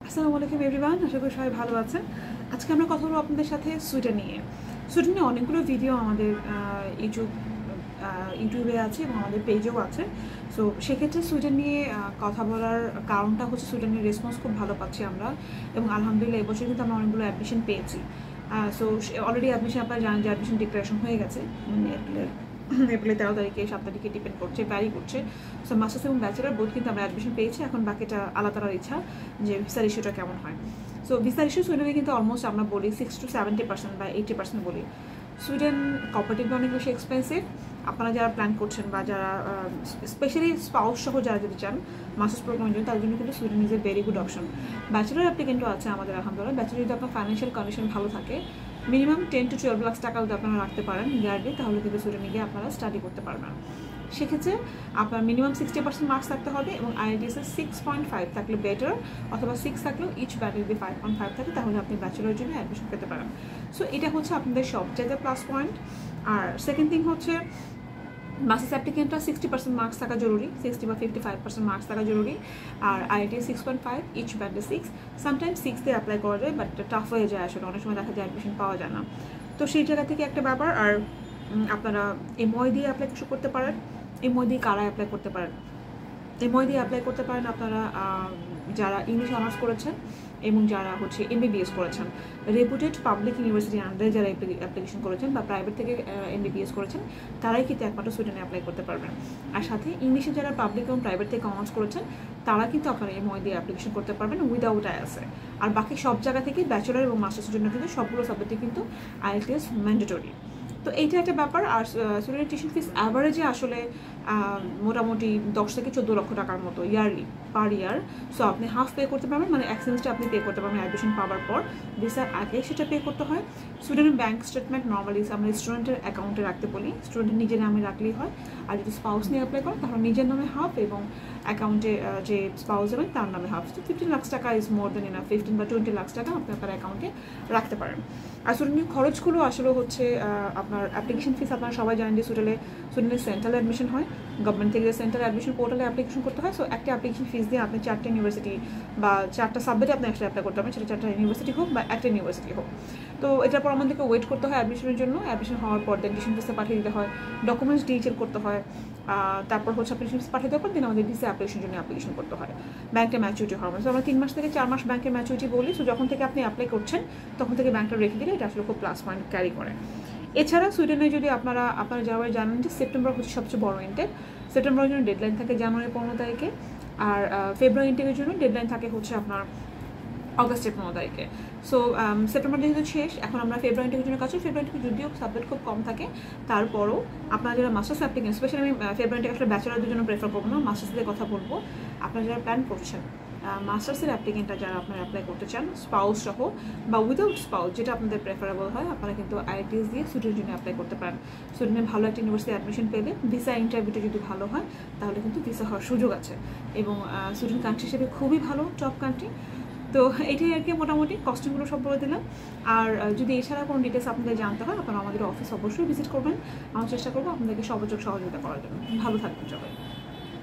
আসসালামু আলাইকুম এভরিওয়ান, আশা করি সবাই ভালো আছেন। আজকে আমরা কথা বলবো আপনাদের সাথে সুইডেন নিয়ে। সুইডেনে অনেকগুলো ভিডিও আমাদের ইউটিউবে আছে এবং আমাদের পেজেও আছে। সো সেক্ষেত্রে সুইডেন নিয়ে কথা বলার কারণটা হচ্ছে সুইডেনের রেসপন্স খুব ভালো পাচ্ছি আমরা, এবং আলহামদুলিল্লাহ এবছর কিন্তু আমরা অনেকগুলো অ্যাডমিশন পেয়েছি। সো অলরেডি অ্যাডমিশন আপনারা জানেন যে অ্যাডমিশন ডিক্লারেশন হয়ে গেছে এপ্রিলের 13 তারিখে 7 তারিখে ডিপেন্ড করছে, ভ্যারি করছে। সো মাস্টার্স এবং ব্যাচেলার বোধ কিন্তু আমরা অ্যাডমিশন পেয়েছি। এখন বাকিটা আল্লাহ তাআলার ইচ্ছা যে ভিসার ইস্যুটা কেমন হয়। সো ভিসার ইস্যু সুইডেনে কিন্তু অলমোস্ট আমরা বলি 60 to 70% বা 80% বলি। সুইডেন কম্পারেটিভলি অনেক বেশি এক্সপেন্সিভ। আপনারা যারা প্ল্যান করছেন বা যারা স্পেশালি স্পাউস সহ যারা যদি চান মাস্টার্স প্রোগ্রামের জন্য, তার জন্য কিন্তু Sweden is a very good option. Bachelor অ্যাপ্লিকেন্টও আছে আমাদের আলহামদুলিল্লাহ। ব্যাচেলার যদি আপনার ফাইন্যান্সিয়াল কন্ডিশন ভালো থাকে, মিনিমাম 10 to 12 লাখ টাকা যদি আপনারা রাখতে পারেন ইয়ারলি, তাহলে কিন্তু সুইডেনে গিয়ে আপনারা স্টাডি করতে পারবেন। সেক্ষেত্রে আপনার মিনিমাম 60% মার্কস থাকতে হবে এবং আইএলটিএসের 6.5 থাকলে বেটার, অথবা 6 থাকলেও ইচ ব্যাচের যদি 5.5 থাকে তাহলে আপনি ব্যাচেলারের জন্য অ্যাডমিশন পেতে পারেন। সো এটা হচ্ছে আপনাদের সবচেয়ে প্লাস পয়েন্ট। আর সেকেন্ড থিং হচ্ছে মাস্টার্স অ্যাপ্লিকেন্টরা 60% মার্কস থাকা জরুরি, 60 বা 55% মার্কস থাকা জরুরি। আর আইআইটি 6.5, ইচ ব্যান্ডে 6। সামটাইমস 6 দিয়ে অ্যাপ্লাই করা যায়, বাট টাফ হয়ে যায় আসলে, অনেক সময় দেখা যায় অ্যাডমিশন পাওয়া যায় না। তো সেই জায়গা থেকে একটা ব্যাপার। আর আপনারা এমওয়াই দিয়ে অ্যাপ্লাই করতে পারেন। এমওয়াই দিয়ে কারা অ্যাপ্লাই করতে পারেন? এমওয়াই দিয়ে অ্যাপ্লাই করতে পারেন আপনারা যারা ইংলিশ অনার্স করেছেন এবং যারা হচ্ছে এমবিবিএস করেছেন। রেপুটেড পাবলিক ইউনিভার্সিটি আন্ডারে যারা অ্যাপ্লিকেশন করেছেন বা প্রাইভেট থেকে এমবিবিএস করেছেন, তারাই কিন্তু একমাত্র সুইডেনে অ্যাপ্লাই করতে পারবেন। আর সাথে ইংলিশে যারা পাবলিক এবং প্রাইভেট থেকে অনার্স করেছেন, তারা কিন্তু আপনারা এমওয়াই দিয়ে অ্যাপ্লিকেশন করতে পারবেন উইদাউট আইএলটিএস। আর বাকি সব জায়গা থেকে ব্যাচেলার এবং মাস্টার্সের জন্য কিন্তু সবগুলো সাবজেক্টে কিন্তু আইএলটিএস ম্যান্ডেটরি। তো এইটা একটা ব্যাপার। আর সুইডেনের টিউশন ফিস অ্যাভারেজে আসলে মোটামুটি 10 থেকে 14 লক্ষ টাকার মতো ইয়ারলি, পার ইয়ার। সো আপনি হাফ পে করতে পারবেন, মানে এক সেমিস্টার আপনি পে করতে পারবেন অ্যাডমিশন পাওয়ার পর। ভিসার আগে সেটা পে করতে হয়। সুইডেনের ব্যাঙ্ক স্টেটমেন্ট নর্মালি আমরা স্টুডেন্টের অ্যাকাউন্টে রাখতে বলি, স্টুডেন্টের নিজের নামে রাখলেই হয়। আর যদি স্পাউস নিয়ে অ্যাপ্লাই করেন তাহলে নিজের নামে হাফ এবং অ্যাকাউন্টে যে স্পাউস যাবেন তার নামে হাফ। তো 15 লাখ টাকা ইজ মোর দেন ইনাফ। 15 বা 20 লাখ টাকা আপনি আপনার অ্যাকাউন্টে রাখতে পারেন। আর সুইডেনের খরচগুলো আসলে হচ্ছে আপনার অ্যাপ্লিকেশন ফিস আপনারা সবাই জানেন যে সুইডেনের সেন্ট্রাল অ্যাডমিশন হয়, গভর্নমেন্ট থেকে সেন্ট্রাল অ্যাডমিশন পোর্টালে অ্যাপ্লিকেশন করতে হয়। সো একটা অ্যাপ্লিকেশন ফিস দিয়ে আপনি 4টা ইউনিভার্সিটি বা 4টা সাবজেক্টে আপনি একসাথে অ্যাপ্লাই করতে পারবেন, সেটা 4টা ইউনিভার্সিটি হোক বা একটা ইউনিভার্সিটি হোক। তো এটার পর আমাদেরকে ওয়েট করতে হয় অ্যাডমিশনের জন্য। অ্যাডমিশন হওয়ার পর দেন টিউশন ফিসে পাঠিয়ে দিতে হয়, ডকুমেন্টস ডিটেল করতে হয়। তারপর হচ্ছে অ্যাপ্লিকেশন ফিস পাঠিয়ে দেওয়ার পর দিন আমাদের ভিসা অ্যাপ্লিকেশন জন্য অ্যাপ্লিকেশন করতে হয়। ব্যাংকটা ম্যাচুরিটি হওয়ার মতো আমরা 3 মাস থেকে 4 মাস ব্যাংকের ম্যাচুরিটি বলি। সো যখন থেকে আপনি অ্যাপ্লাই করছেন তখন থেকে ব্যাংকটা রেখে দিলে এটা আসলে খুব প্লাস পয়েন্ট ক্যারি করে। এছাড়া সুইডেনে যদি আপনারা যারা জানেন যে সেপ্টেম্বর হচ্ছে সবচেয়ে বড় ইনটেক। সেপ্টেম্বরের জন্য ডেডলাইন থাকে জানুয়ারি 15 তারিখে, আর ফেব্রুয়ারি ইনটেকের জন্য ডেডলাইন থাকে হচ্ছে আপনার অগস্টের 15 তারিখে। সো সেপ্টেম্বর যেহেতু শেষ, এখন আমরা ফেব্রুয়ারি ইনটেকের জন্য কাজ করি। ফেব্রুয়ারি ইনটেকে যদিও সাবজেক্ট খুব কম থাকে, তারপরও আপনারা যারা মাস্টার্স অ্যাপ্লিকেন্ট, স্পেশালি আমি ফেব্রুয়ারি ইনটেক আসলে ব্যাচেলারদের জন্য প্রেফার করবো না, মাস্টার্সদের কথা বলবো। আপনারা যারা প্ল্যান করছেন মাস্টার্সের অ্যাপ্লিকেন্টটা যারা আপনারা অ্যাপ্লাই করতে চান স্পাউস সহ বা উইদাউট স্পাউস, যেটা আপনাদের প্রেফারেবল হয়, আপনারা কিন্তু আইএলটিএস দিয়ে সুইডেনের জন্য অ্যাপ্লাই করতে পারেন। সুইডেনে ভালো একটা ইউনিভার্সিটি অ্যাডমিশন পেলে ভিসা ইন্টারভিউটা যদি ভালো হয় তাহলে কিন্তু ভিসা হওয়ার সুযোগ আছে। এবং সুইডেন কান্ট্রি হিসেবে খুবই ভালো, টপ কান্ট্রি। তো এটাই আর কি, মোটামুটি কস্টিংগুলো সব বলে দিলাম। আর যদি এছাড়া কোনো ডিটেলস আপনাদের জানতে হয়, আপনারা আমাদের অফিস অবশ্যই ভিজিট করবেন। আমরা চেষ্টা করবো আপনাদেরকে সর্বোচ্চ সহযোগিতা করার জন্য। ভালো থাকবেন সবাই।